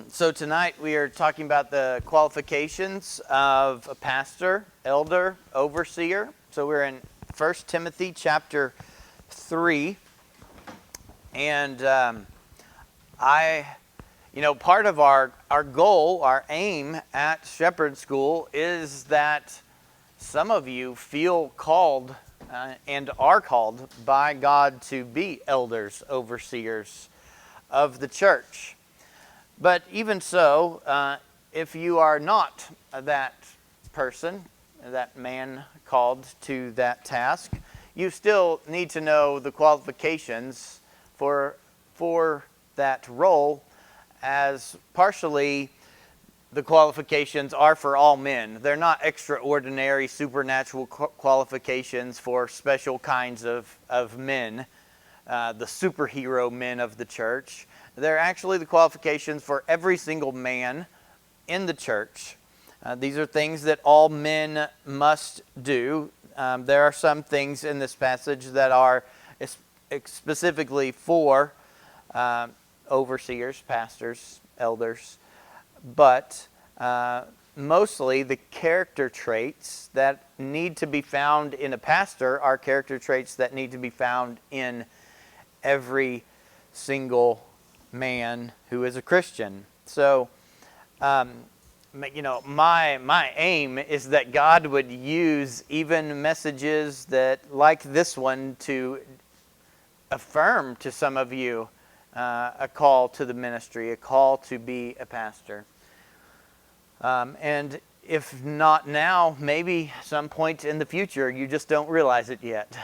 So tonight we are talking about the qualifications of a pastor, elder, overseer. So we're in 1 Timothy chapter 3. And part of our goal, our aim at Shepherd School is that some of you feel called and are called by God to be elders, overseers of the church. But even so, if you are not that person, that man called to that task, you still need to know the qualifications for that role, as partially the qualifications are for all men. They're not extraordinary, supernatural qualifications for special kinds of men, the superhero men of the church. They're actually the qualifications for every single man in the church. These are things that all men must do. There are some things in this passage that are specifically for overseers, pastors, elders, but mostly the character traits that need to be found in a pastor are character traits that need to be found in every single man who is a Christian. So, my aim is that God would use even messages that, like this one, to affirm to some of you a call to the ministry, a call to be a pastor. And if not now, maybe some point in the future, you just don't realize it yet.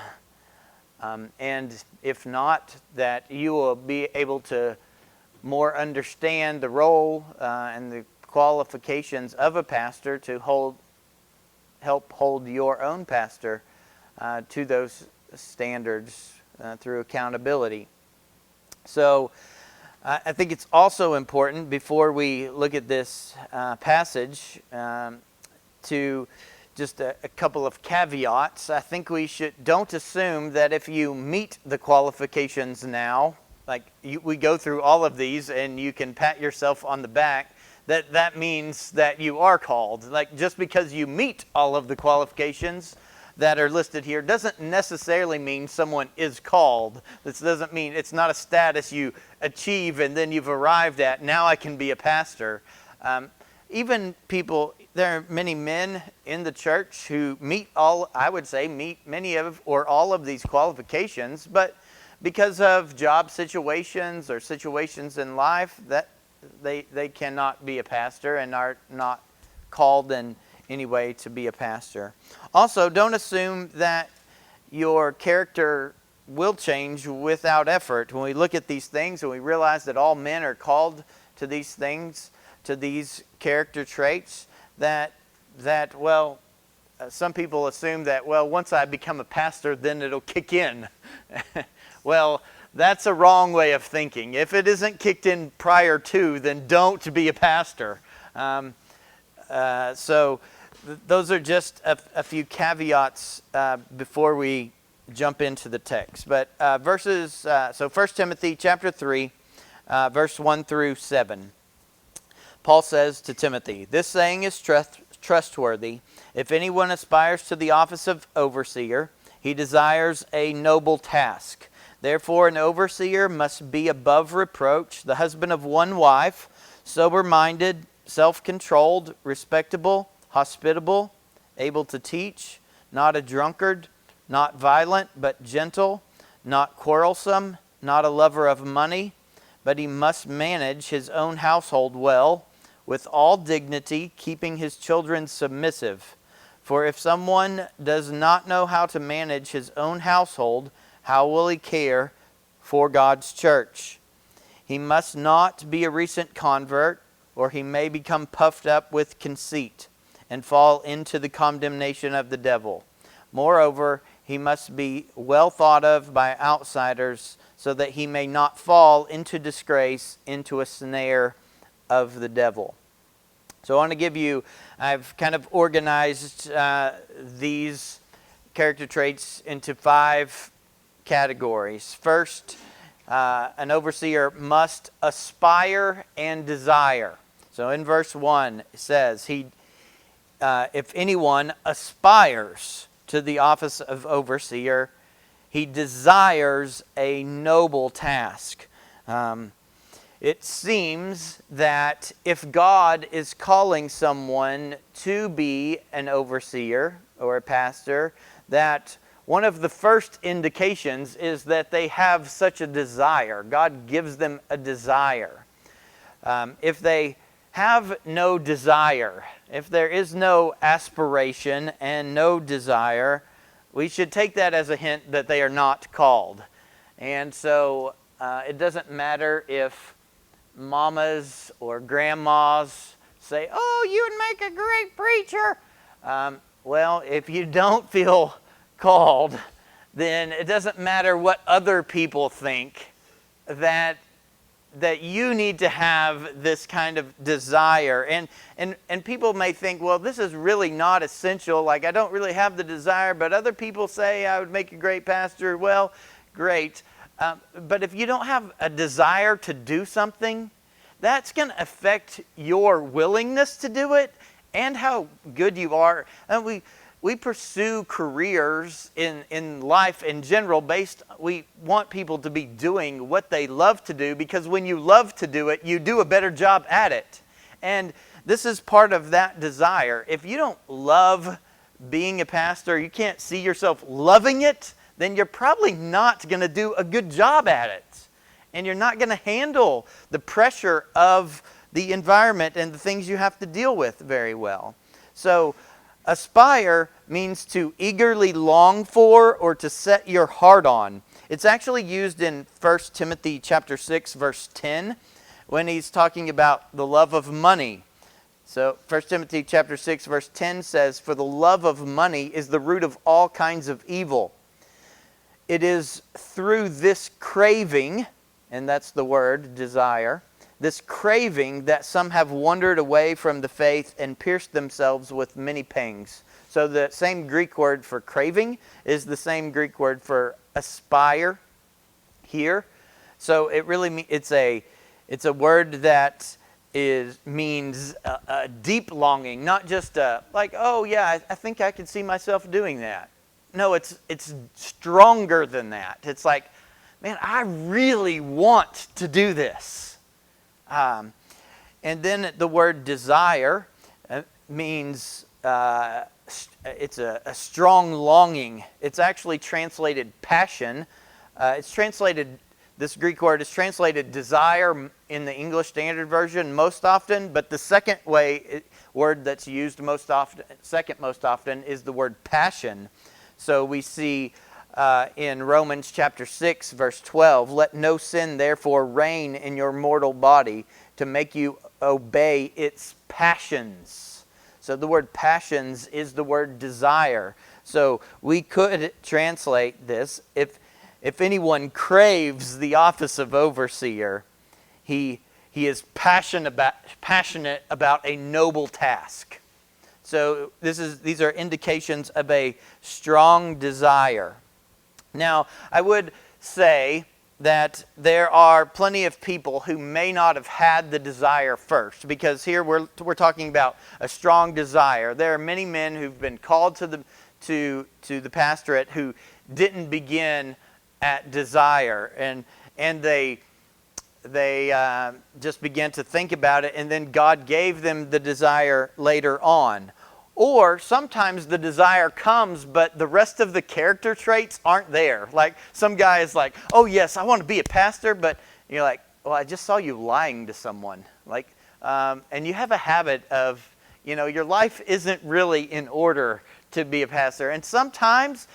And if not, that you will be able to more understand the role and the qualifications of a pastor to help hold your own pastor to those standards through accountability. So I think it's also important, before we look at this passage, to just a couple of caveats. I think don't assume that if you meet the qualifications now, we go through all of these and you can pat yourself on the back, that means that you are called. Just because you meet all of the qualifications that are listed here doesn't necessarily mean someone is called. This doesn't mean it's not a status you achieve and then you've arrived at, now I can be a pastor. Even people, there are many men in the church who meet many of or all of these qualifications, but because of job situations or situations in life, that they cannot be a pastor and are not called in any way to be a pastor. Also, don't assume that your character will change without effort. When we look at these things and we realize that all men are called to these things, to these character traits, some people assume that, once I become a pastor, then it'll kick in. Well, that's a wrong way of thinking. If it isn't kicked in prior to, then don't be a pastor. So those are just a few caveats before we jump into the text. But 1 Timothy chapter 3, verse 1 through 7. Paul says to Timothy, "This saying is trustworthy. If anyone aspires to the office of overseer, he desires a noble task. Therefore, an overseer must be above reproach, the husband of one wife, sober-minded, self-controlled, respectable, hospitable, able to teach, not a drunkard, not violent, but gentle, not quarrelsome, not a lover of money, but he must manage his own household well, with all dignity, keeping his children submissive. For if someone does not know how to manage his own household, how will he care for God's church? He must not be a recent convert, or he may become puffed up with conceit and fall into the condemnation of the devil. Moreover, he must be well thought of by outsiders, so that he may not fall into disgrace, into a snare of the devil." So I've kind of organized these character traits into 5 categories. First, an overseer must aspire and desire. So in verse 1 it says, if anyone aspires to the office of overseer, he desires a noble task. It seems that if God is calling someone to be an overseer or a pastor, that one of the first indications is that they have such a desire. God gives them a desire. If they have no desire, if there is no aspiration and no desire, we should take that as a hint that they are not called. And so it doesn't matter if mamas or grandmas say, "Oh, you would make a great preacher." Well, if you don't feel called, then it doesn't matter what other people think, that you need to have this kind of desire. And people may think, well, this is really not essential. Like, I don't really have the desire, but other people say I would make a great pastor. Well, great. But if you don't have a desire to do something, that's going to affect your willingness to do it and how good you are. And we pursue careers in life in general we want people to be doing what they love to do, because when you love to do it, you do a better job at it. And this is part of that desire. If you don't love being a pastor, you can't see yourself loving it, then you're probably not going to do a good job at it. And you're not going to handle the pressure of the environment and the things you have to deal with very well. So aspire means to eagerly long for or to set your heart on. It's actually used in 1 Timothy chapter 6, verse 10, when he's talking about the love of money. So 1 Timothy chapter 6, verse 10 says, "For the love of money is the root of all kinds of evil. It is through this craving," and that's the word, desire, "this craving that some have wandered away from the faith and pierced themselves with many pangs." So the same Greek word for craving is the same Greek word for aspire here. So it really it's a word that means a deep longing, not just like, oh yeah, I think I can see myself doing that. No, it's stronger than that. It's like, man, I really want to do this. And then the word desire means it's a strong longing. It's actually translated passion. This Greek word is translated desire in the English Standard Version most often, but the second word that's used second most often is the word passion. So we see in Romans chapter 6, verse 12, "Let no sin therefore reign in your mortal body to make you obey its passions." So the word passions is the word desire. So we could translate this, if anyone craves the office of overseer, he is passionate about a noble task. So these are indications of a strong desire. Now, I would say that there are plenty of people who may not have had the desire first, because here we're talking about a strong desire. There are many men who've been called to the pastorate who didn't begin at desire, and they just began to think about it, and then God gave them the desire later on. Or sometimes the desire comes, but the rest of the character traits aren't there. Like some guy is like, "Oh yes, I want to be a pastor," but you're like, "Well, I just saw you lying to someone." Like, and you have a habit of, your life isn't really in order to be a pastor. And sometimes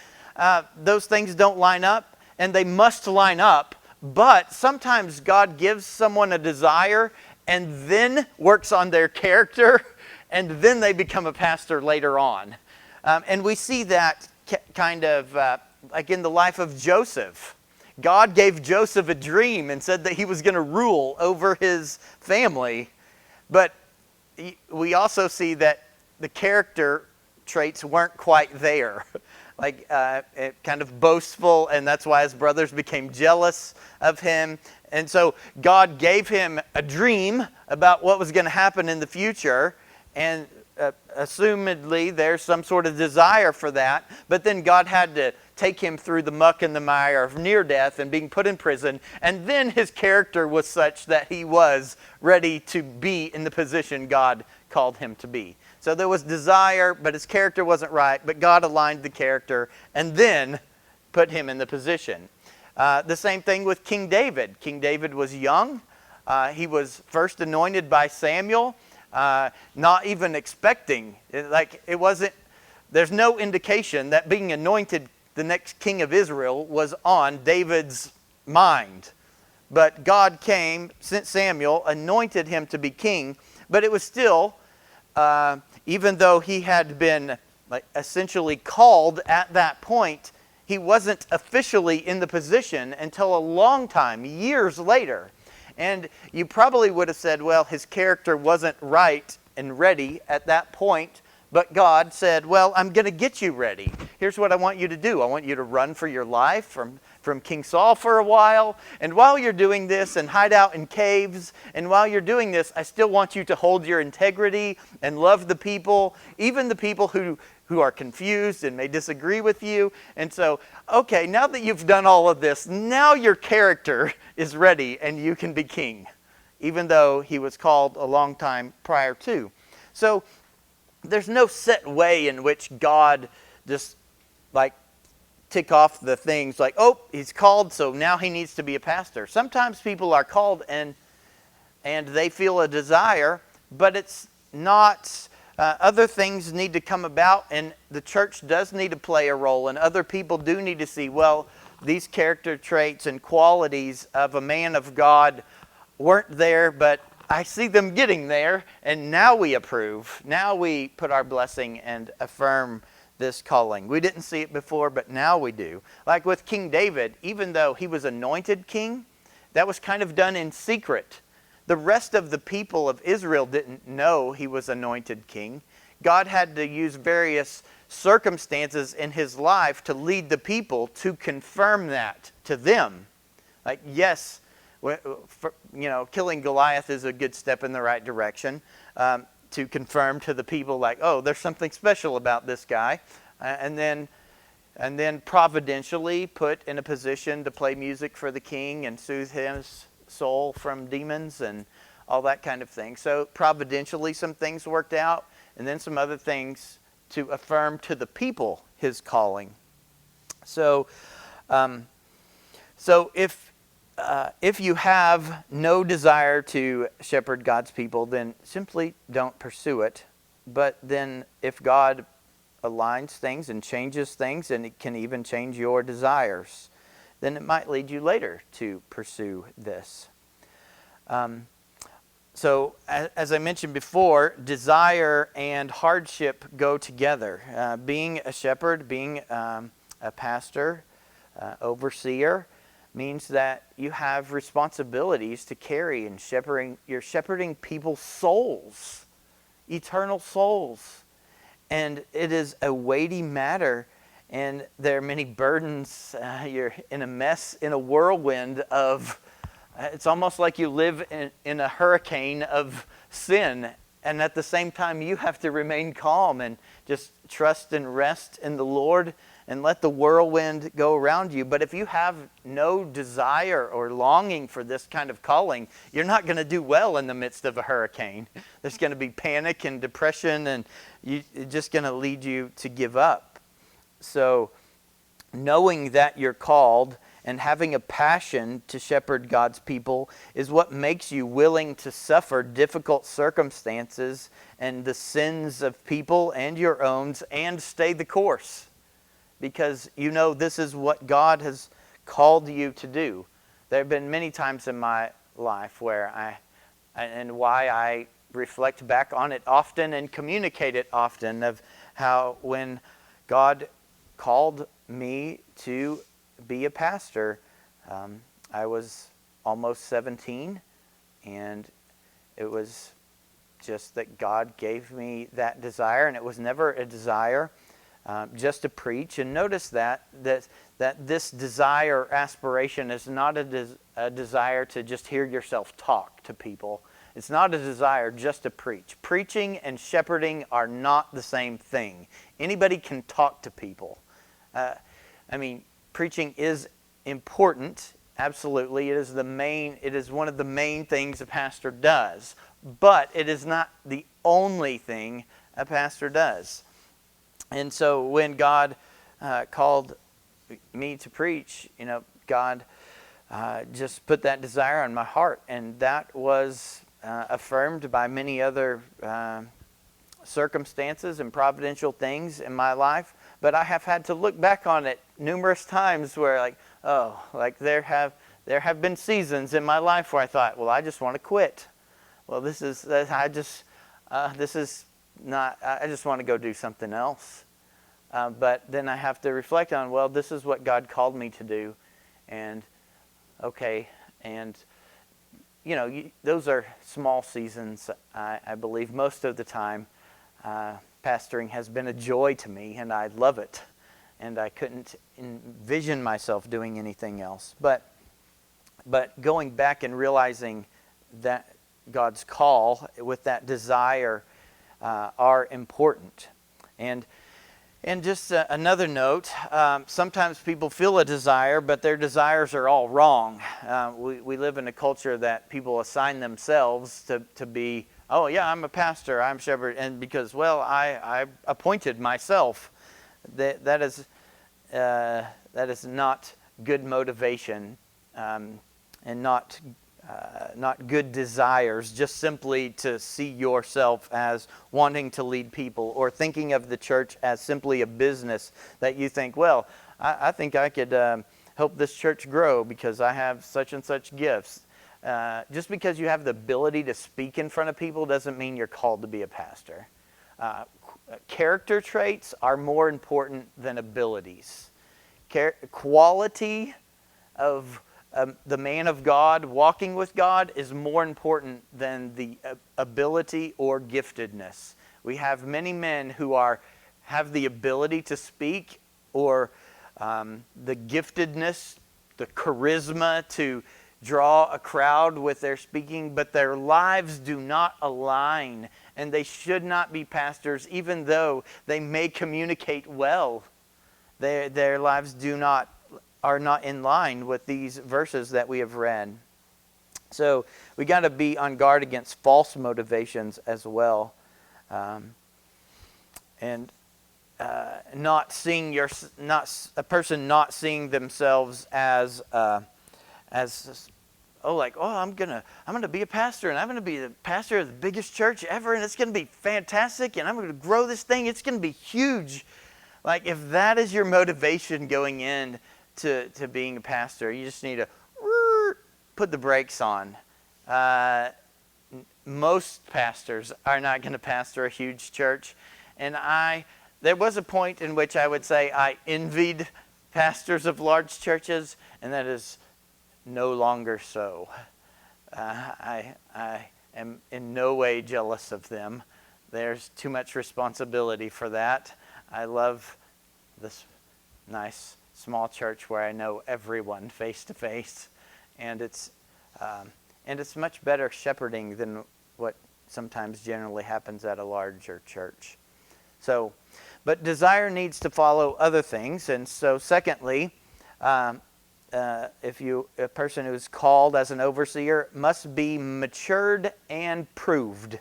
those things don't line up, and they must line up. But sometimes God gives someone a desire and then works on their character, and then they become a pastor later on. And we see that kind of like in the life of Joseph. God gave Joseph a dream and said that he was going to rule over his family. But we also see that the character traits weren't quite there. kind of boastful, and that's why his brothers became jealous of him. And so God gave him a dream about what was going to happen in the future, and assumedly there's some sort of desire for that, but then God had to take him through the muck and the mire of near death and being put in prison, and then his character was such that he was ready to be in the position God called him to be. So there was desire, but his character wasn't right, but God aligned the character and then put him in the position. The same thing with King David. King David was young. He was first anointed by Samuel, not even expecting. There's no indication that being anointed the next king of Israel was on David's mind. But God came, sent Samuel, anointed him to be king, but it was still, even though he had been essentially called at that point, he wasn't officially in the position until a long time, years later. And you probably would have said, well, his character wasn't right and ready at that point. But God said, well, I'm going to get you ready. Here's what I want you to do. I want you to run for your life from King Saul for a while. And while you're doing this and hide out in caves, and while you're doing this, I still want you to hold your integrity and love the people, even the people who are confused and may disagree with you. And so, okay, now that you've done all of this, now your character is ready and you can be king, even though he was called a long time prior to. So there's no set way in which God just tick off the things like, oh, he's called, so now he needs to be a pastor. Sometimes people are called and they feel a desire, but it's not. Other things need to come about, and the church does need to play a role, and other people do need to see, well, these character traits and qualities of a man of God weren't there, but I see them getting there, and now we approve. Now we put our blessing and affirm this calling. We didn't see it before, but now we do. Like with King David, even though he was anointed king, that was kind of done in secret. The rest of the people of Israel didn't know he was anointed king. God had to use various circumstances in his life to lead the people to confirm that to them. Like, yes, killing Goliath is a good step in the right direction to confirm to the people, like, oh, there's something special about this guy. And then providentially put in a position to play music for the king and soothe his soul from demons and all that kind of thing. So providentially some things worked out, and then some other things to affirm to the people his calling. So if you have no desire to shepherd God's people, then simply don't pursue it. But then if God aligns things and changes things, and it can even change your desires, then it might lead you later to pursue this. So as I mentioned before, desire and hardship go together. Being a shepherd, being a pastor, overseer, means that you have responsibilities to carry and shepherding. You're shepherding people's souls, eternal souls. And it is a weighty matter, and there are many burdens. You're in a mess, in a whirlwind of, it's almost like you live in a hurricane of sin, and at the same time you have to remain calm and just trust and rest in the Lord and let the whirlwind go around you. But if you have no desire or longing for this kind of calling, you're not going to do well in the midst of a hurricane. There's going to be panic and depression, and it's just going to lead you to give up. So knowing that you're called and having a passion to shepherd God's people is what makes you willing to suffer difficult circumstances and the sins of people and your own, and stay the course. Because you know this is what God has called you to do. There have been many times in my life where I reflect back on it often and communicate it often, of how when God called me to be a pastor, I was almost 17, and it was just that God gave me that desire, and it was never a desire just to preach. And notice that this desire, aspiration is not a desire to just hear yourself talk to people. It's not a desire just to preach. Preaching and shepherding are not the same thing. Anybody can talk to people. Preaching is important. Absolutely. It is one of the main things a pastor does. But it is not the only thing a pastor does. And so when God called me to preach, God just put that desire on my heart. And that was affirmed by many other circumstances and providential things in my life. But I have had to look back on it numerous times where there have been seasons in my life where I thought, well, I just want to quit. Well, I just want to go do something else. But then I have to reflect on, well, this is what God called me to do. And those are small seasons, I believe. Most of the time, pastoring has been a joy to me, and I love it. And I couldn't envision myself doing anything else. But going back and realizing that God's call with that desire are important. And just another note, sometimes people feel a desire, but their desires are all wrong. We live in a culture that people assign themselves to be, oh yeah, I'm a pastor, I'm shepherd, and because, well, I appointed myself. That is not good motivation, and not good desires, just simply to see yourself as wanting to lead people, or thinking of the church as simply a business that you think, well, I think I could help this church grow because I have such and such gifts. Just because you have the ability to speak in front of people doesn't mean you're called to be a pastor. Character traits are more important than abilities. Quality of the man of God walking with God is more important than the ability or giftedness. We have many men who have the ability to speak, or the giftedness, the charisma to draw a crowd with their speaking, but their lives do not align, and they should not be pastors, even though they may communicate well. Their lives are not in line with these verses that we have read. So we got to be on guard against false motivations as well, and not seeing a person not seeing themselves as I'm gonna be a pastor, and I'm gonna be the pastor of the biggest church ever, and it's gonna be fantastic, and I'm gonna grow this thing. It's gonna be huge. Like, if that is your motivation going in to being a pastor, you just need to put the brakes on. Most pastors are not going to pastor a huge church, and there was a point in which I would say I envied pastors of large churches, and that is no longer so. I am in no way jealous of them. There's too much responsibility for that. I love this nice small church where I know everyone face to face, and it's much better shepherding than what sometimes generally happens at a larger church. So, but desire needs to follow other things, and so secondly, a person who is called as an overseer must be matured and proved.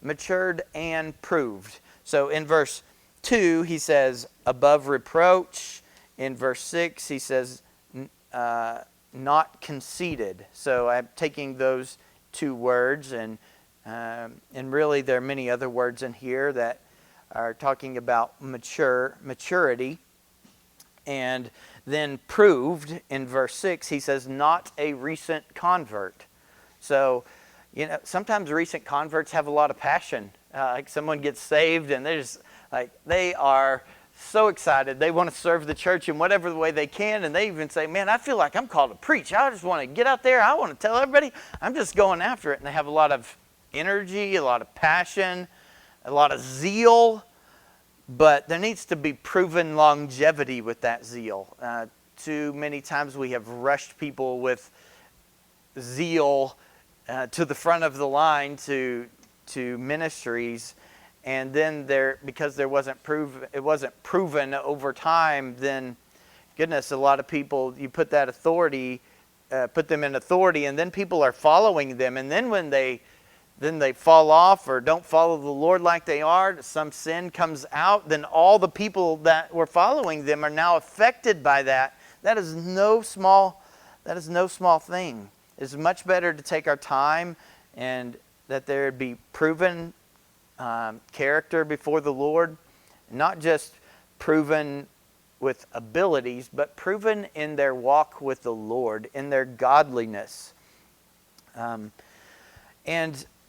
Matured and proved. So in verse 2, he says, above reproach. In verse 6, he says, not conceited. So I'm taking those two words, and really there are many other words in here that are talking about maturity. And then proved, in verse 6, he says, not a recent convert. So, sometimes recent converts have a lot of passion. Like someone gets saved and they are so excited. They want to serve the church in whatever way they can, and they even say, man, I feel like I'm called to preach. I just want to get out there. I want to tell everybody. I'm just going after it. And they have a lot of energy, a lot of passion, a lot of zeal. but there needs to be proven longevity with that zeal. Too many times we have rushed people with zeal to the front of the line to ministries, and then because it wasn't proven over time, then goodness, a lot of people, you put that authority, put them in authority, and then people are following them, and then when they fall off or don't follow the Lord like they are, some sin comes out, then all the people that were following them are now affected by that. That is no small thing. It's much better to take our time and that there be proven character before the Lord, not just proven with abilities, but proven in their walk with the Lord, in their godliness. And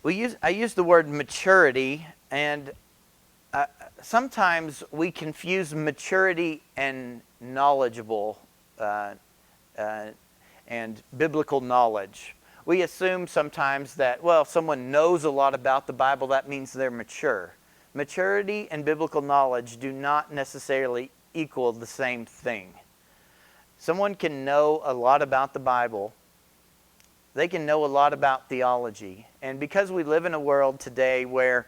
I use the word maturity, and sometimes we confuse maturity and knowledgeable and biblical knowledge. We assume sometimes that, well, if someone knows a lot about the Bible, that means they're mature. Maturity and biblical knowledge do not necessarily equal the same thing. Someone can know a lot about the Bible. They can know a lot about theology. And because we live in a world today where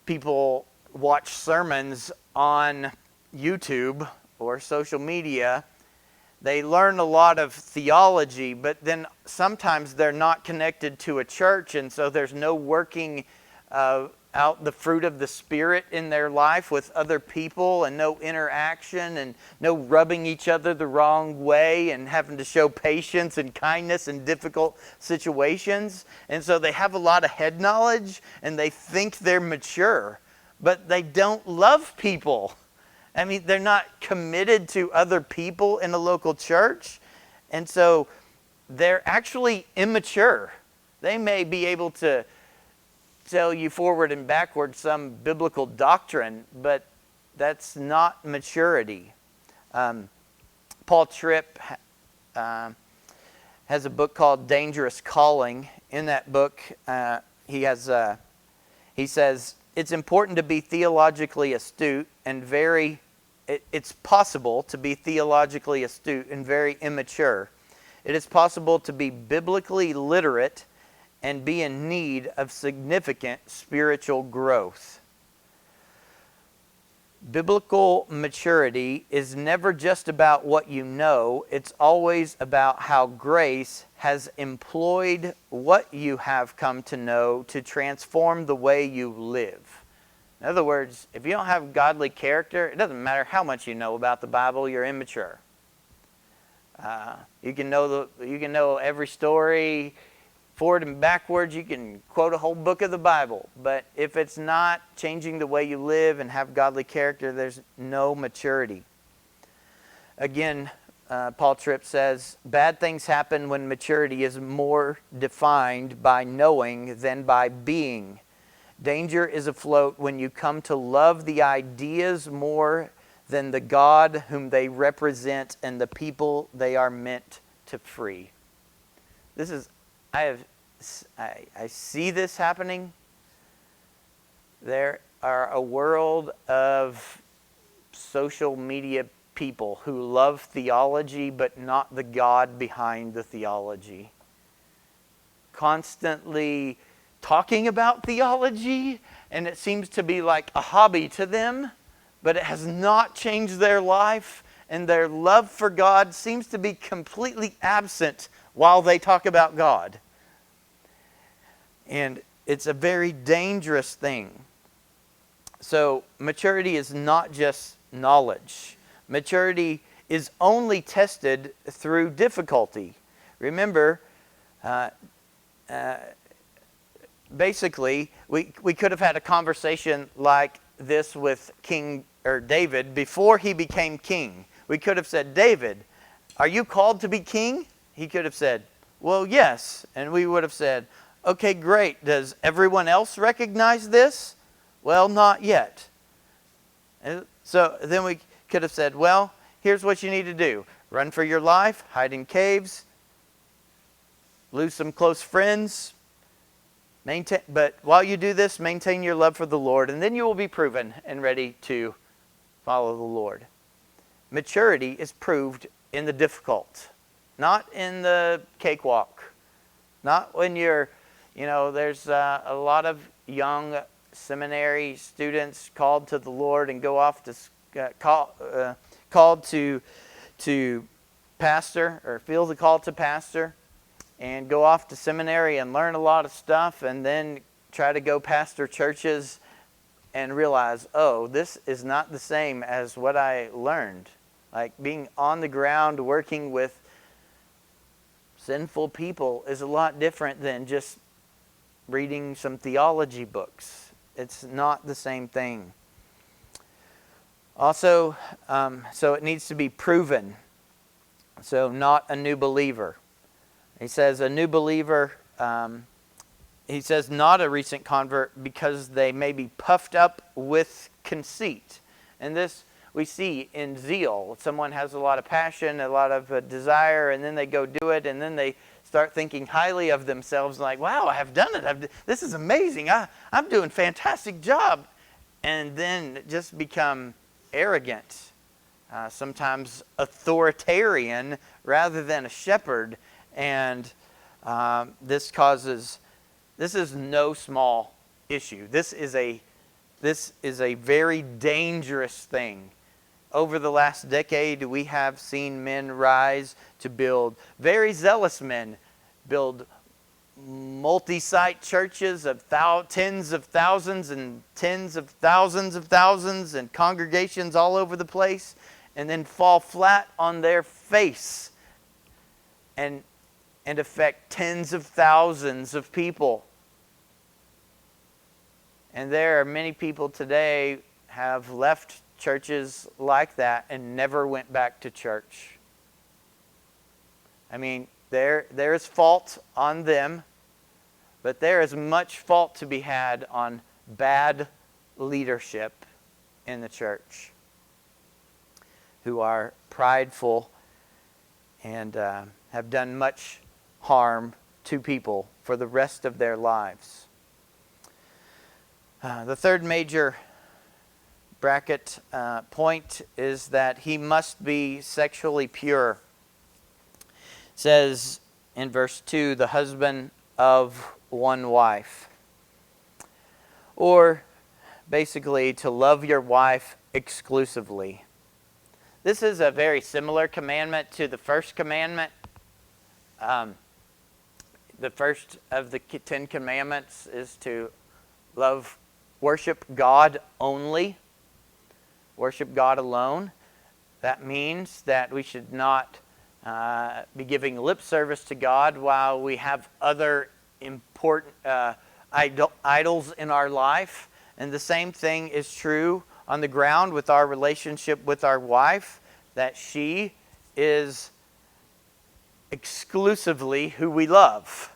people watch sermons on YouTube or social media, they learn a lot of theology, but then sometimes they're not connected to a church, and so there's no working out the fruit of the Spirit in their life with other people, and no interaction, and no rubbing each other the wrong way, and having to show patience and kindness in difficult situations. And so they have a lot of head knowledge, and they think they're mature, but they don't love people. I mean, they're not committed to other people in a local church. And so they're actually immature. They may be able to tell you forward and backward some biblical doctrine, but that's not maturity. Paul Tripp has a book called Dangerous Calling. In that book, he says, it's important to be theologically astute and it's possible to be theologically astute and very immature. It is possible to be biblically literate and be in need of significant spiritual growth. Biblical maturity is never just about what you know. It's always about how grace has employed what you have come to know to transform the way you live. In other words, if you don't have godly character, it doesn't matter how much you know about the Bible, you're immature. You can know every story forward and backwards. You can quote a whole book of the Bible. But if it's not changing the way you live and have godly character, there's no maturity. Again, Paul Tripp says, bad things happen when maturity is more defined by knowing than by being. Danger is afloat when you come to love the ideas more than the God whom they represent and the people they are meant to free. I see this happening. There are a world of social media people who love theology but not the God behind the theology. Constantly talking about theology, and it seems to be like a hobby to them, but it has not changed their life, and their love for God seems to be completely absent while they talk about God. And it's a very dangerous thing. So maturity is not just knowledge. Maturity is only tested through difficulty. Remember, basically, we could have had a conversation like this with King David before he became king. We could have said, David, are you called to be king? He could have said, well, yes. And we would have said, okay, great. Does everyone else recognize this? Well, not yet. And so then we could have said, well, here's what you need to do. Run for your life, hide in caves, lose some close friends. But while you do this, maintain your love for the Lord, and then you will be proven and ready to follow the Lord. Maturity is proved in the difficult, not in the cakewalk. Not when there's a lot of young seminary students called to the Lord and go off to called to pastor, or feel the call to pastor, and go off to seminary and learn a lot of stuff, and then try to go pastor churches and realize, oh, this is not the same as what I learned. Like being on the ground working with sinful people is a lot different than just reading some theology books. It's not the same thing. Also, so it needs to be proven. So not a new believer. He says a new believer, he says not a recent convert, because they may be puffed up with conceit. And this we see in zeal. Someone has a lot of passion, a lot of desire, and then they go do it, and then they start thinking highly of themselves, like, wow, I have done it. This is amazing. I'm doing a fantastic job. And then just become arrogant, sometimes authoritarian rather than a shepherd. And this is no small issue. This is a very dangerous thing. Over the last decade, we have seen men rise to build, very zealous men, build multi-site churches of tens of thousands and tens of thousands and congregations all over the place, and then fall flat on their face and affect tens of thousands of people. And there are many people today have left churches like that and never went back to church. I mean, there is fault on them, but there is much fault to be had on bad leadership in the church who are prideful and have done much harm to people for the rest of their lives. The third major bracket point is that he must be sexually pure. It says in verse 2, the husband of one wife. Or basically to love your wife exclusively. This is a very similar commandment to the first commandment. The first of the 10 commandments is to worship God only. Worship God alone. That means that we should not be giving lip service to God while we have other important idols in our life. And the same thing is true on the ground with our relationship with our wife, that she is exclusively who we love.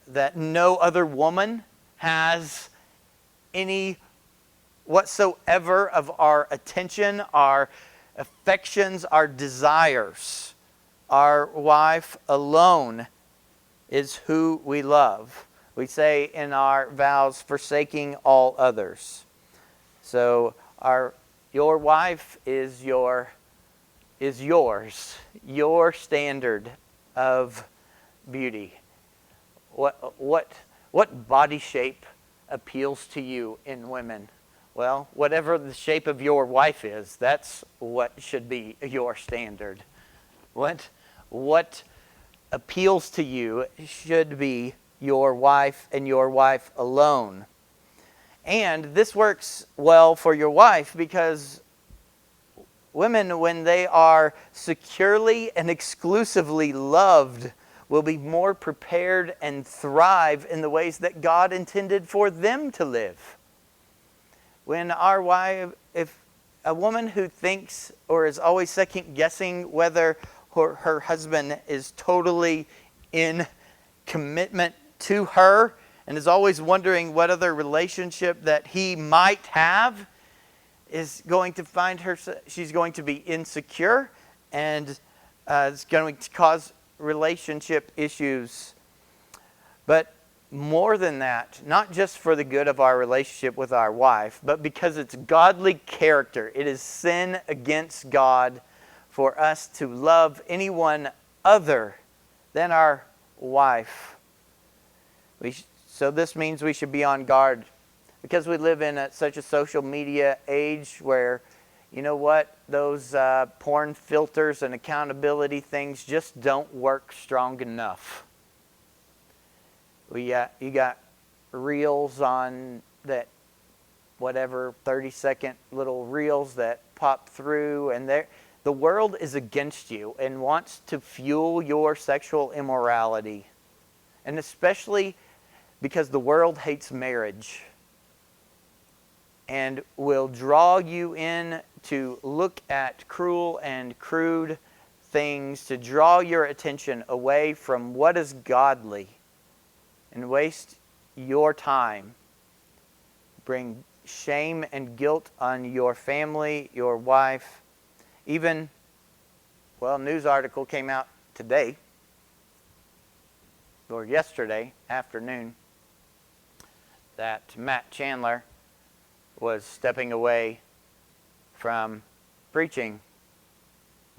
That no other woman has any whatsoever of our attention, our affections, our desires. Our wife alone is who we love. We say in our vows, forsaking all others. So your wife is yours, your standard of beauty. What body shape appeals to you in women? Well, whatever the shape of your wife is, that's what should be your standard. What appeals to you should be your wife and your wife alone. And this works well for your wife because women, when they are securely and exclusively loved, will be more prepared and thrive in the ways that God intended for them to live. When our wife, if a woman who thinks or is always second guessing whether her husband is totally in commitment to her and is always wondering what other relationship that he might have, is going to find her, she's going to be insecure, and it's going to cause relationship issues. But more than that, not just for the good of our relationship with our wife, but because it's godly character. It is sin against God for us to love anyone other than our wife. So this means we should be on guard, because we live in such a social media age where, you know what, those porn filters and accountability things just don't work strong enough. You got reels on that, whatever, 30-second little reels that pop through, and the world is against you and wants to fuel your sexual immorality. And especially because the world hates marriage and will draw you in to look at cruel and crude things, to draw your attention away from what is godly and waste your time, bring shame and guilt on your family, your wife. Even, well, a news article came out today, or yesterday afternoon, that Matt Chandler was stepping away from preaching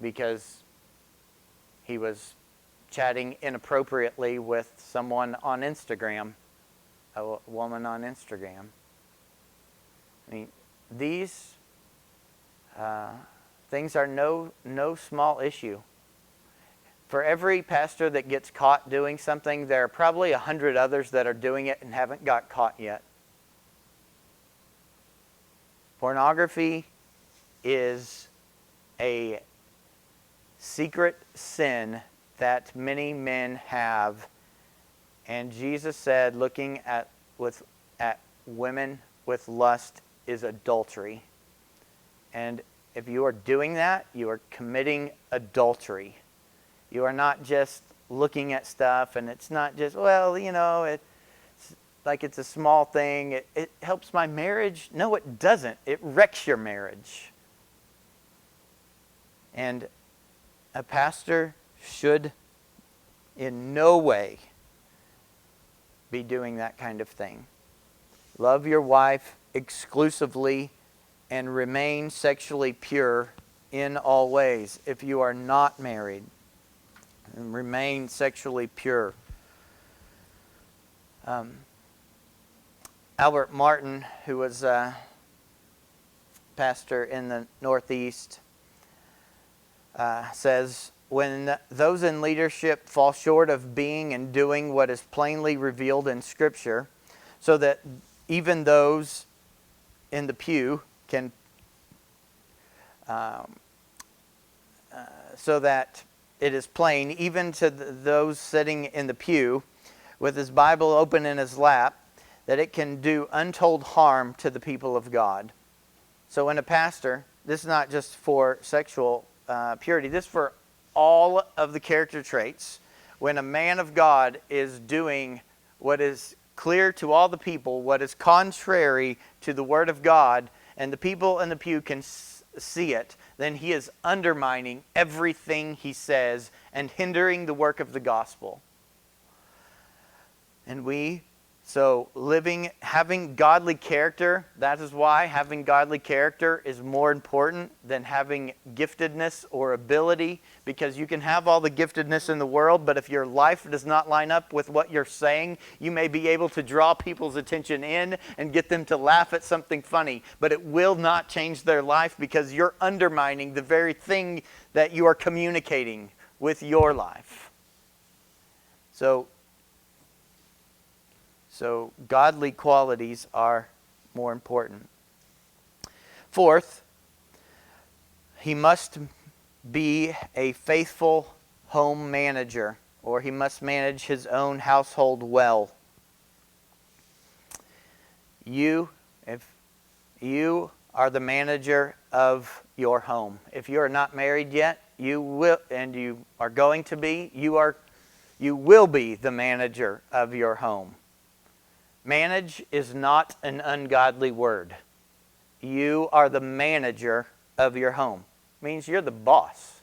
because he was chatting inappropriately with someone on Instagram, a woman on Instagram. I mean, these things are no small issue. For every pastor that gets caught doing something, there are probably 100 others that are doing it and haven't got caught yet. Pornography is a secret sin that many men have, and Jesus said looking at women with lust is adultery. And if you are doing that, you are committing adultery. You are not just looking at stuff, and it's not just, well, you know, it's like it's a small thing. It helps my marriage. No, it doesn't. It wrecks your marriage. And a pastor should in no way be doing that kind of thing. Love your wife exclusively and remain sexually pure in all ways. If you are not married, and remain sexually pure. Albert Martin, who was a pastor in the Northeast, says, when those in leadership fall short of being and doing what is plainly revealed in Scripture, so that even those in the pew can, so that it is plain, even to those sitting in the pew with his Bible open in his lap, that it can do untold harm to the people of God. So when a pastor, this is not just for sexual purity, this is for all of the character traits. When a man of God is doing what is clear to all the people, what is contrary to the Word of God, and the people in the pew can see it, then he is undermining everything he says and hindering the work of the gospel. And having godly character, that is why having godly character is more important than having giftedness or ability, because you can have all the giftedness in the world, but if your life does not line up with what you're saying, you may be able to draw people's attention in and get them to laugh at something funny, but it will not change their life because you're undermining the very thing that you are communicating with your life. So godly qualities are more important. Fourth, he must be a faithful home manager, or he must manage his own household well. If you are the manager of your home. If you are not married yet, you will, and you are going to be, you will be the manager of your home. Manage is not an ungodly word. You are the manager of your home. It means you're the boss.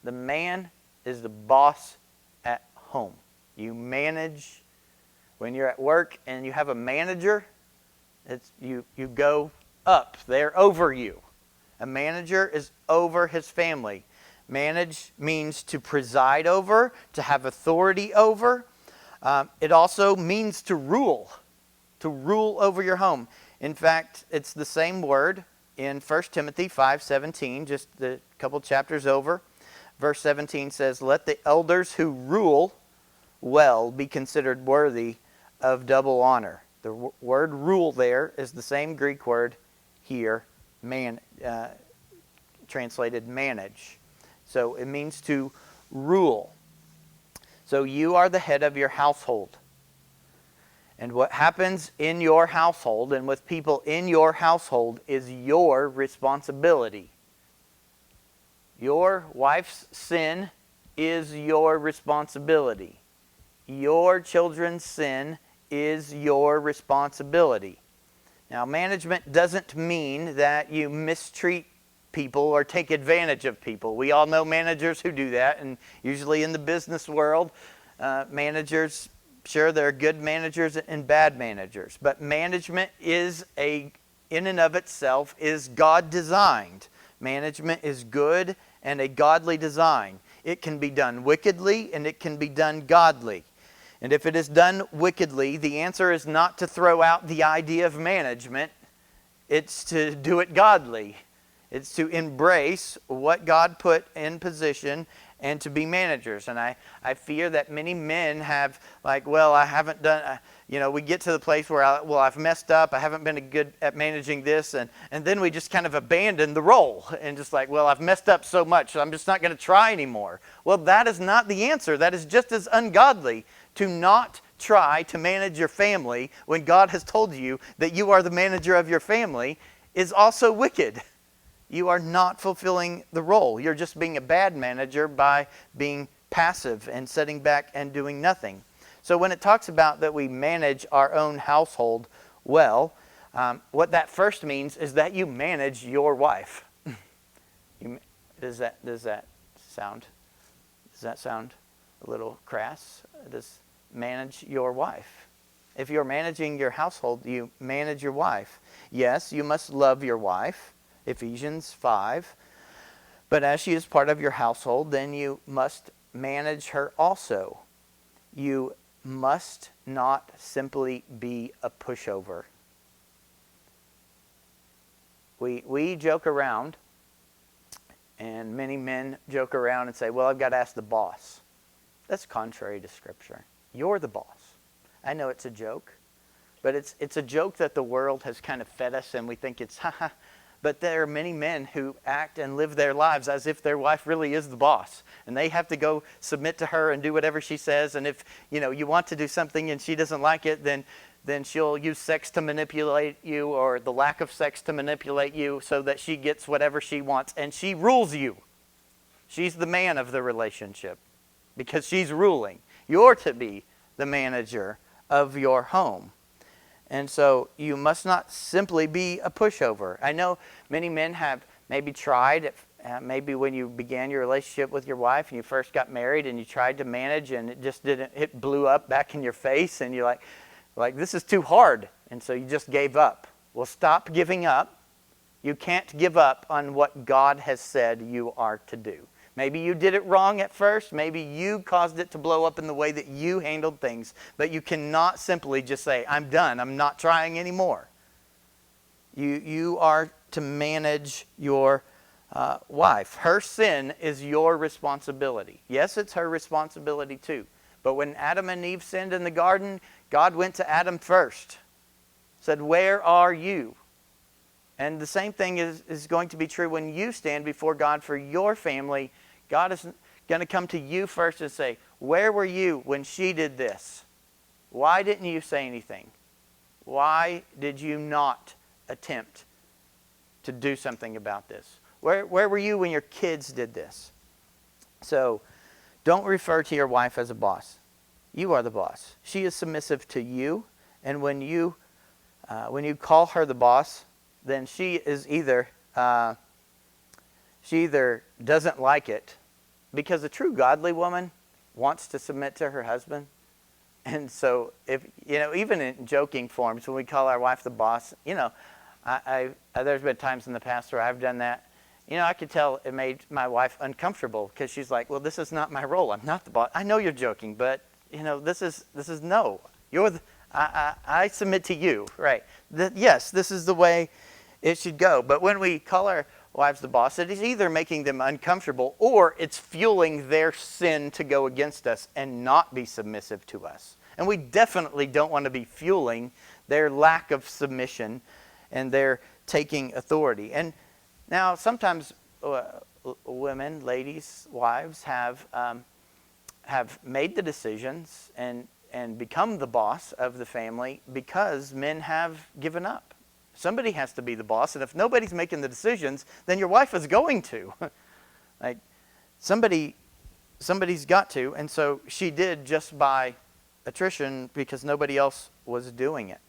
The man is the boss at home. You manage When you're at work and you have a manager, you go up. They're over you. A manager is over his family. Manage means to preside over, to have authority over. It also means to rule over your home. In fact, it's the same word in 1 Timothy 5:17, just a couple chapters over. Verse 17 says, "Let the elders who rule well be considered worthy of double honor." The word rule there is the same Greek word here, translated manage. So it means to rule. So you are the head of your household. And what happens in your household and with people in your household is your responsibility. Your wife's sin is your responsibility. Your children's sin is your responsibility. Now, management doesn't mean that you mistreat people or take advantage of people. We all know managers who do that, and usually in the business world, managers, sure, there are good managers and bad managers, but management is in and of itself is God designed. Management is good and a godly design. It can be done wickedly and it can be done godly. And if it is done wickedly, the answer is not to throw out the idea of management. It's to do it godly. It's to embrace what God put in position and to be managers. And I fear that many men have like, well, I haven't done, we get to the place where, I've messed up. I haven't been good at managing this. And then we just kind of abandon the role and just like, well, I've messed up so much, so I'm just not going to try anymore. Well, that is not the answer. That is just as ungodly to not try to manage your family when God has told you that you are the manager of your family is also wicked. You are not fulfilling the role. You're just being a bad manager by being passive and sitting back and doing nothing. So when it talks about that we manage our own household well, what that first means is that you manage your wife. Does that sound a little crass? Does manage your wife? If you're managing your household, you manage your wife. Yes, you must love your wife. Ephesians 5. But as she is part of your household, then you must manage her also. You must not simply be a pushover. We joke around, and many men joke around and say, well, I've got to ask the boss. That's contrary to Scripture. You're the boss. I know it's a joke, but it's a joke that the world has kind of fed us, and we think it's ha-ha. But there are many men who act and live their lives as if their wife really is the boss. And they have to go submit to her and do whatever she says. And if you want to do something and she doesn't like it, then she'll use sex to manipulate you, or the lack of sex to manipulate you, so that she gets whatever she wants. And she rules you. She's the man of the relationship because she's ruling. You're to be the manager of your home. And so you must not simply be a pushover. I know many men have maybe tried, maybe when you began your relationship with your wife and you first got married and you tried to manage and it just didn't, it blew up back in your face and you're like this is too hard. And so you just gave up. Well, stop giving up. You can't give up on what God has said you are to do. Maybe you did it wrong at first. Maybe you caused it to blow up in the way that you handled things. But you cannot simply just say, I'm done. I'm not trying anymore. You are to manage your wife. Her sin is your responsibility. Yes, it's her responsibility too. But when Adam and Eve sinned in the garden, God went to Adam first. Said, where are you? And the same thing is going to be true when you stand before God for your family. God is going to come to you first and say, where were you when she did this? Why didn't you say anything? Why did you not attempt to do something about this? Where were you when your kids did this? So don't refer to your wife as a boss. You are the boss. She is submissive to you. And when you call her the boss, then she either doesn't like it, because a true godly woman wants to submit to her husband. And so, if even in joking forms, when we call our wife the boss, there's been times in the past where I've done that. I could tell it made my wife uncomfortable because she's like, "Well, this is not my role. I'm not the boss. I know you're joking, but this is no. I submit to you, right? Yes, this is the way it should go. But when we call our wives the boss, it is either making them uncomfortable or it's fueling their sin to go against us and not be submissive to us. And we definitely don't want to be fueling their lack of submission and their taking authority. And now sometimes women, ladies, wives have made the decisions and become the boss of the family because men have given up. Somebody has to be the boss, and if nobody's making the decisions, then your wife is going to. Like somebody's got to, and so she did just by attrition because nobody else was doing it.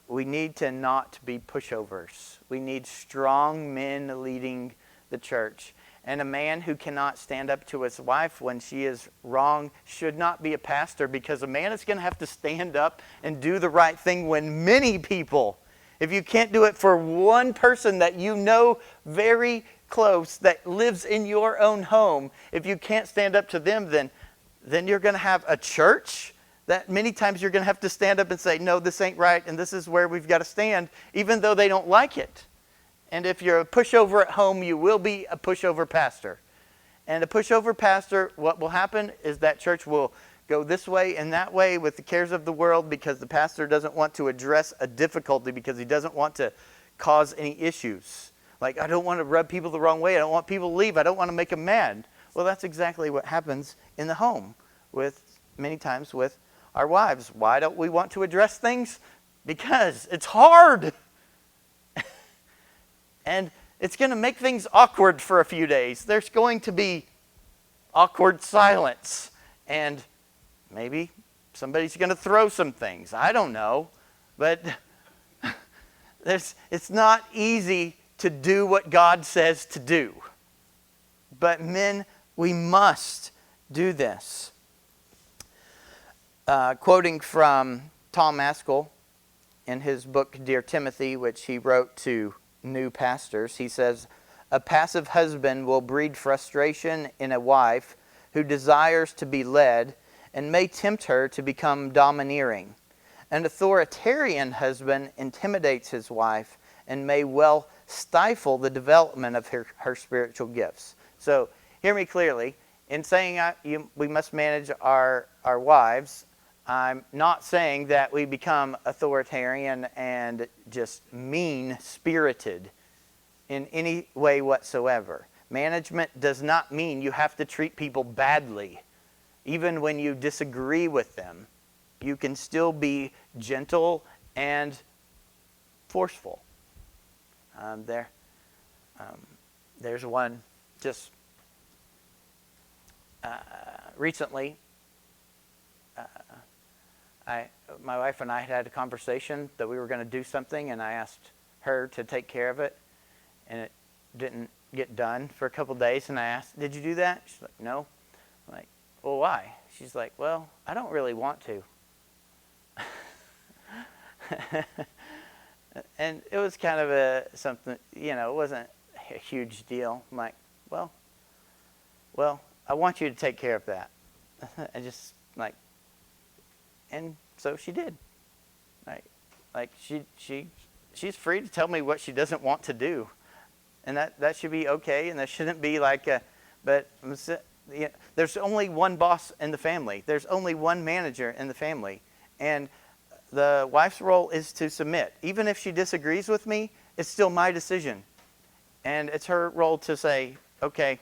We need to not be pushovers. We need strong men leading the church. And a man who cannot stand up to his wife when she is wrong should not be a pastor, because a man is going to have to stand up and do the right thing when many people, if you can't do it for one person that you know very close that lives in your own home, if you can't stand up to them, then you're going to have a church that many times you're going to have to stand up and say, no, this ain't right, and this is where we've got to stand, even though they don't like it. And if you're a pushover at home, you will be a pushover pastor. And a pushover pastor, what will happen is that church will go this way and that way with the cares of the world because the pastor doesn't want to address a difficulty, because he doesn't want to cause any issues. Like, I don't want to rub people the wrong way. I don't want people to leave. I don't want to make them mad. Well, that's exactly what happens in the home many times with our wives. Why don't we want to address things? Because it's hard. And it's going to make things awkward for a few days. There's going to be awkward silence. And maybe somebody's going to throw some things. I don't know. But it's not easy to do what God says to do. But men, we must do this. Quoting from Tom Askell in his book, Dear Timothy, which he wrote to new pastors, he says, a passive husband will breed frustration in a wife who desires to be led and may tempt her to become domineering. An authoritarian husband intimidates his wife and may well stifle the development of her spiritual gifts. So, hear me clearly. In saying we must manage our wives, I'm not saying that we become authoritarian and just mean-spirited in any way whatsoever. Management does not mean you have to treat people badly. Even when you disagree with them, you can still be gentle and forceful. There's one just recently. My wife and I had a conversation that we were going to do something, and I asked her to take care of it, and it didn't get done for a couple days. And I asked, "Did you do that?" She's like, "No." I'm like, "Well, why?" She's like, "Well, I don't really want to." And it was kind of something, it wasn't a huge deal. I'm like, well, I want you to take care of that. I just and so she did. She's free to tell me what she doesn't want to do, and that should be okay. And that shouldn't be but there's only one boss in the family. There's only one manager in the family, and the wife's role is to submit. Even if she disagrees with me, it's still my decision, and it's her role to say okay.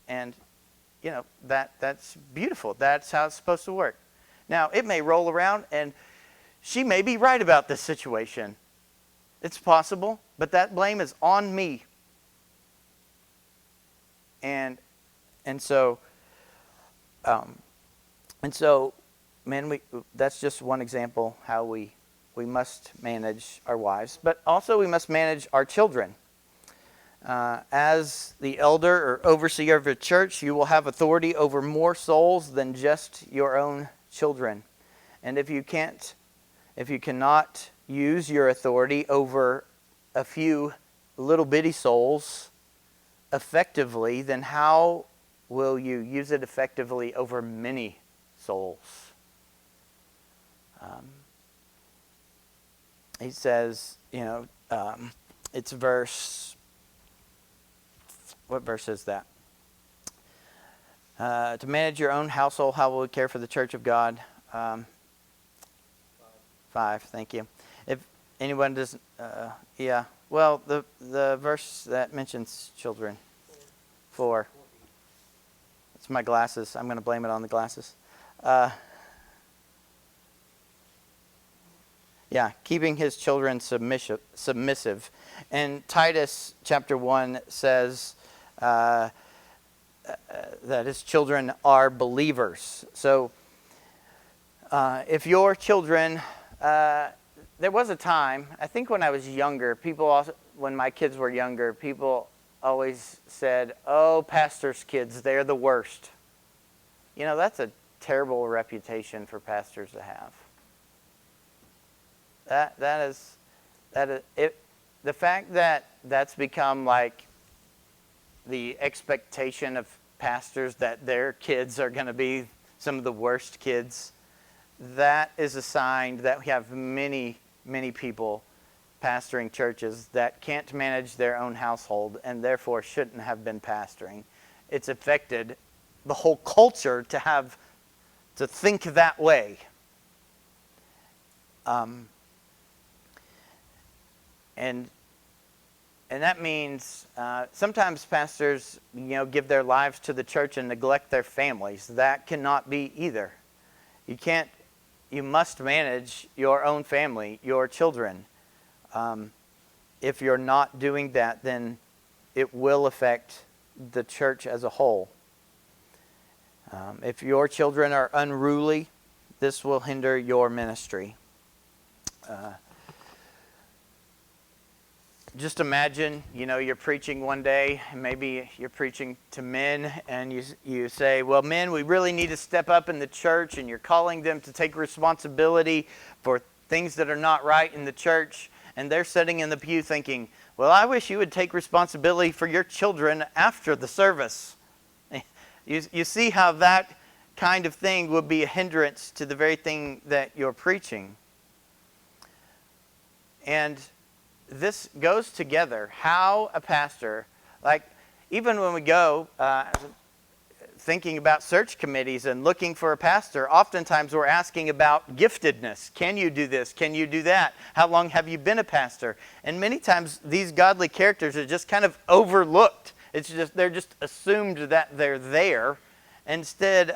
And that's beautiful. That's how it's supposed to work. Now, it may roll around and she may be right about this situation. It's possible, but that blame is on me. And so, man, that's just one example how we must manage our wives, but also we must manage our children. As the elder or overseer of a church, you will have authority over more souls than just your own children. And if you cannot use your authority over a few little bitty souls effectively, then how will you use it effectively over many souls? He says, it's verse, what verse is that? To manage your own household, how will we care for the church of God? 5, thank you. If anyone doesn't, well, the verse that mentions children. 4. It's my glasses. I'm going to blame it on the glasses. Keeping his children submissive. And Titus chapter 1 says that his children are believers. So if your children, there was a time, I think when I was younger, when my kids were younger, people always said, "Oh, pastors' kids, they're the worst." That's a terrible reputation for pastors to have. That is it. The fact that that's become like the expectation of pastors, that their kids are going to be some of the worst kids, that is a sign that we have many, many people pastoring churches that can't manage their own household and therefore shouldn't have been pastoring. It's affected the whole culture to think that way. And that means sometimes pastors, give their lives to the church and neglect their families. That cannot be either. You must manage your own family, your children. If you're not doing that, then it will affect the church as a whole. If your children are unruly, this will hinder your ministry. Just imagine, you're preaching one day, and maybe you're preaching to men, and you say, "Well, men, we really need to step up in the church," and you're calling them to take responsibility for things that are not right in the church, and they're sitting in the pew thinking, "Well, I wish you would take responsibility for your children after the service." You see how that kind of thing would be a hindrance to the very thing that you're preaching. And this goes together. How a pastor, even when we go thinking about search committees and looking for a pastor, oftentimes we're asking about giftedness. Can you do this? Can you do that? How long have you been a pastor? And many times these godly characters are just kind of overlooked. They're just assumed that they're there. Instead,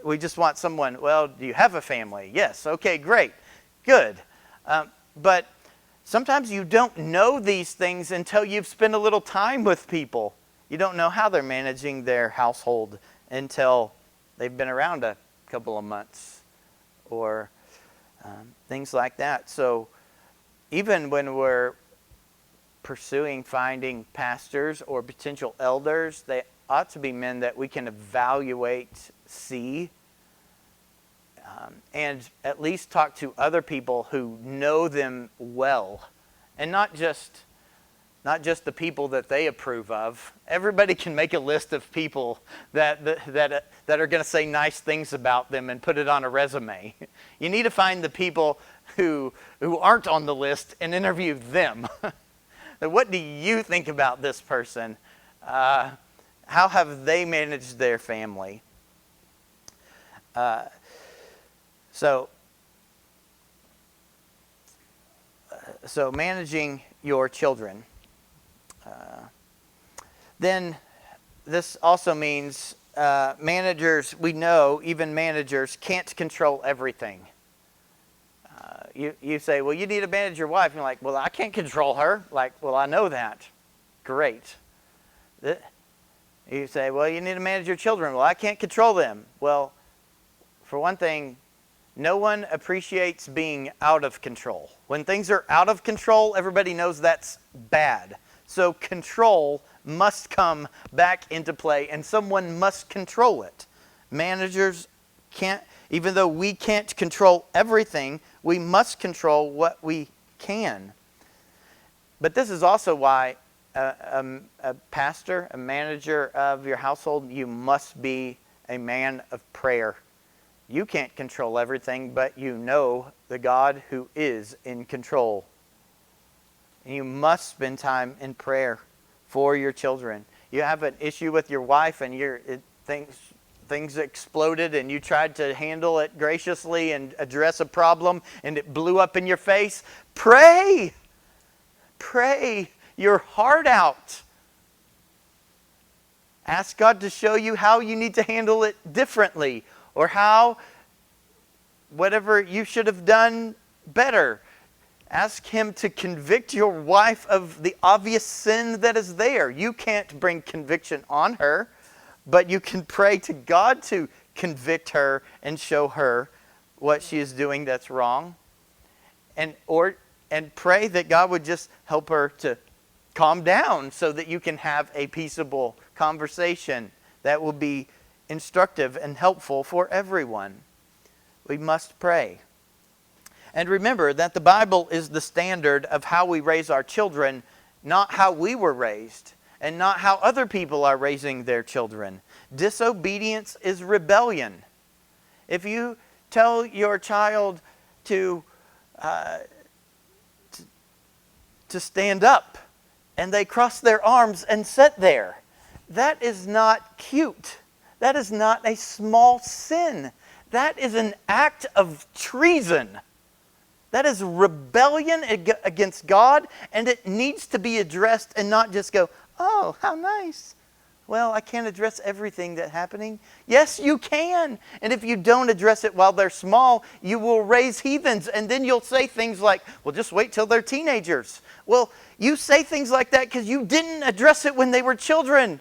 we just want someone, "Well, do you have a family?" "Yes." "Okay, great. Good." But sometimes you don't know these things until you've spent a little time with people. You don't know how they're managing their household until they've been around a couple of months or things like that. So even when we're finding pastors or potential elders, they ought to be men that we can evaluate, see, and at least talk to other people who know them well, and not just the people that they approve of. Everybody can make a list of people that are going to say nice things about them and put it on a resume. You need to find the people who aren't on the list and interview them. What do you think about this person? How have they managed their family? So managing your children. Then this also means managers, we know even managers can't control everything. You say, "Well, you need to manage your wife." And you're like, "Well, I can't control her." "Well, I know that." Great. You say, "Well, you need to manage your children." "Well, I can't control them." Well, for one thing, no one appreciates being out of control. When things are out of control, everybody knows that's bad. So control must come back into play, and someone must control it. Managers can't, even though we can't control everything, we must control what we can. But this is also why a pastor, a manager of your household, you must be a man of prayer. You can't control everything, but you know the God who is in control. And you must spend time in prayer for your children. You have an issue with your wife and things exploded and you tried to handle it graciously and address a problem and it blew up in your face. Pray! Pray your heart out. Ask God to show you how you need to handle it differently, or how, whatever you should have done better. Ask Him to convict your wife of the obvious sin that is there. You can't bring conviction on her, but you can pray to God to convict her and show her what she is doing that's wrong. And pray that God would just help her to calm down so that you can have a peaceable conversation that will be instructive and helpful for everyone. We must pray. And remember that the Bible is the standard of how we raise our children, not how we were raised, and not how other people are raising their children. Disobedience is rebellion. If you tell your child to stand up and they cross their arms and sit there, that is not cute. That is not a small sin. That is an act of treason. That is rebellion against God, and it needs to be addressed and not just go, oh, how nice. Well, I can't address everything that's happening. Yes, you can. And if you don't address it while they're small, you will raise heathens. And then you'll say things like, well, just wait till they're teenagers. Well, you say things like that because you didn't address it when they were children.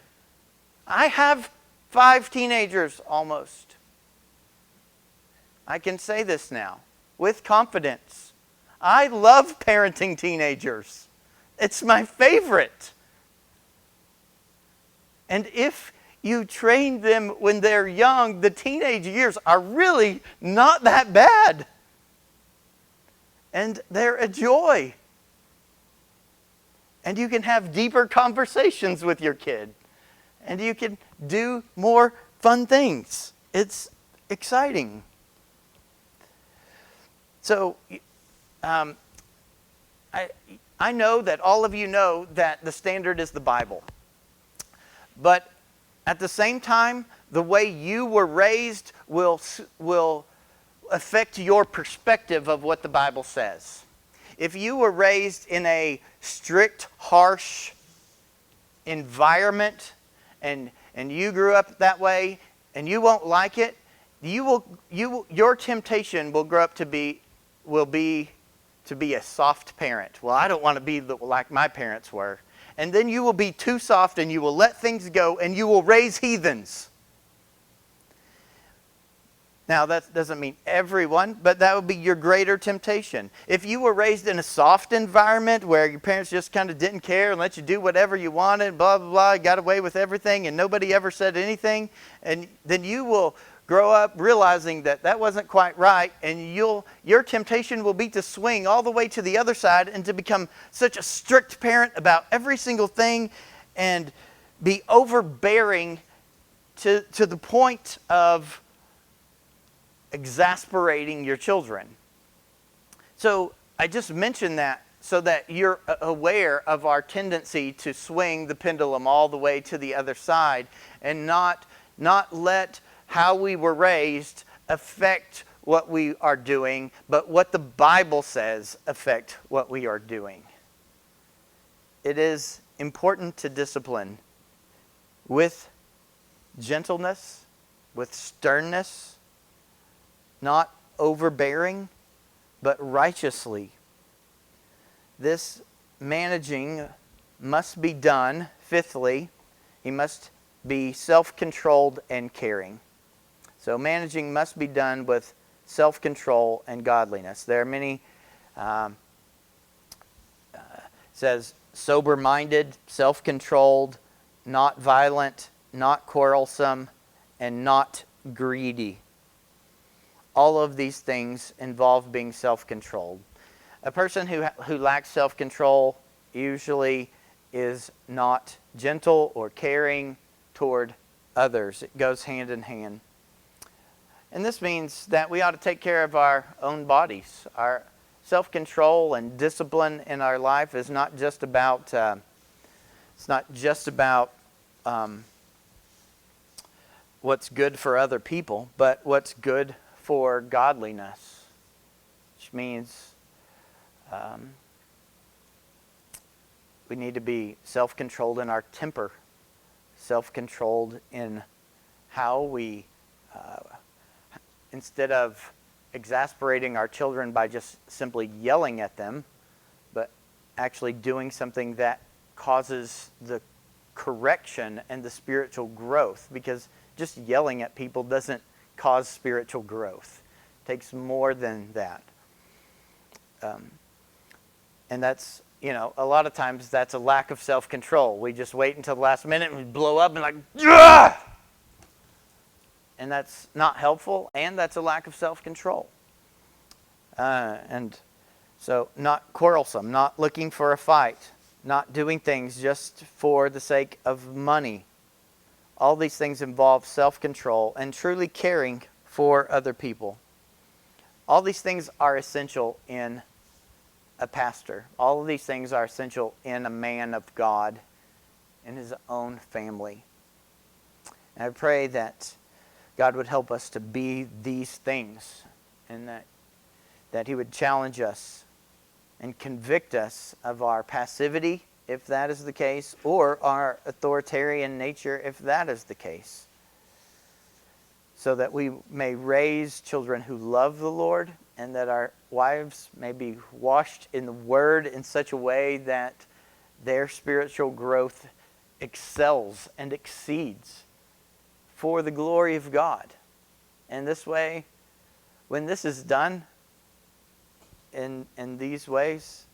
I have 5 teenagers almost. I can say this now with confidence. I love parenting teenagers. It's my favorite. And if you train them when they're young, the teenage years are really not that bad. And they're a joy. And you can have deeper conversations with your kid. And you can do more fun things. It's exciting. So, I know that all of you know that the standard is the Bible. But at the same time, the way you were raised will affect your perspective of what the Bible says. If you were raised in a strict, harsh environment, and you grew up that way, and you won't like it, your temptation will grow up to be a soft parent. Well, I don't want to be like my parents were. And then you will be too soft and you will let things go and you will raise heathens. Now, that doesn't mean everyone, but that would be your greater temptation. If you were raised in a soft environment where your parents just kind of didn't care and let you do whatever you wanted, blah, blah, blah, got away with everything and nobody ever said anything, and then you will grow up realizing that that wasn't quite right, and your temptation will be to swing all the way to the other side and to become such a strict parent about every single thing and be overbearing to the point of exasperating your children. So I just mentioned that so that you're aware of our tendency to swing the pendulum all the way to the other side and not let how we were raised affect what we are doing, but what the Bible says affect what we are doing. It is important to discipline with gentleness, with sternness, not overbearing, but righteously. This managing must be done, fifthly, he must be self-controlled and caring. So managing must be done with self-control and godliness. There are many, says, sober-minded, self-controlled, not violent, not quarrelsome, and not greedy. All of these things involve being self-controlled. A person who lacks self-control usually is not gentle or caring toward others. It goes hand in hand. And this means that we ought to take care of our own bodies. Our self-control and discipline in our life is not just about what's good for other people, but what's good for godliness, which means we need to be self-controlled in our temper, self-controlled in how we, instead of exasperating our children by just simply yelling at them, but actually doing something that causes the correction and the spiritual growth, because just yelling at people doesn't cause spiritual growth. It takes more than that. And that's, a lot of times that's a lack of self-control. We just wait until the last minute and we blow up and like, "Ugh!" And that's not helpful, and that's a lack of self-control. And so not quarrelsome, not looking for a fight, not doing things just for the sake of money. All these things involve self-control and truly caring for other people. All these things are essential in a pastor. All of these things are essential in a man of God, in his own family. And I pray that God would help us to be these things, and that he would challenge us and convict us of our passivity, if that is the case, or our authoritarian nature, if that is the case, so that we may raise children who love the Lord, and that our wives may be washed in the Word in such a way that their spiritual growth excels and exceeds for the glory of God. And this way, when this is done in these ways,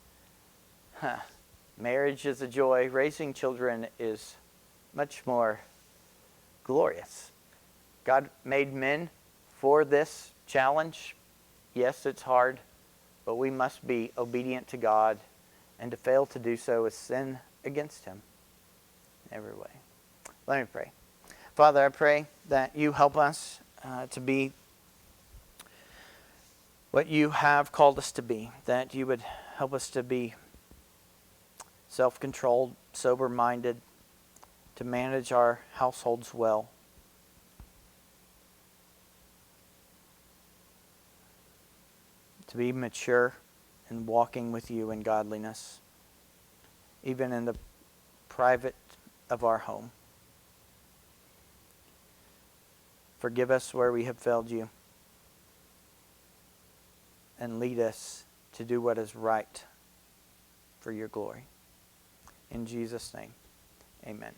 marriage is a joy. Raising children is much more glorious. God made men for this challenge. Yes, it's hard, but we must be obedient to God, and to fail to do so is sin against him in every way. Let me pray. Father, I pray that you help us to be what you have called us to be, that you would help us to be self-controlled, sober-minded, to manage our households well. To be mature and walking with you in godliness, even in the private of our home. Forgive us where we have failed you, and lead us to do what is right for your glory. In Jesus' name, amen.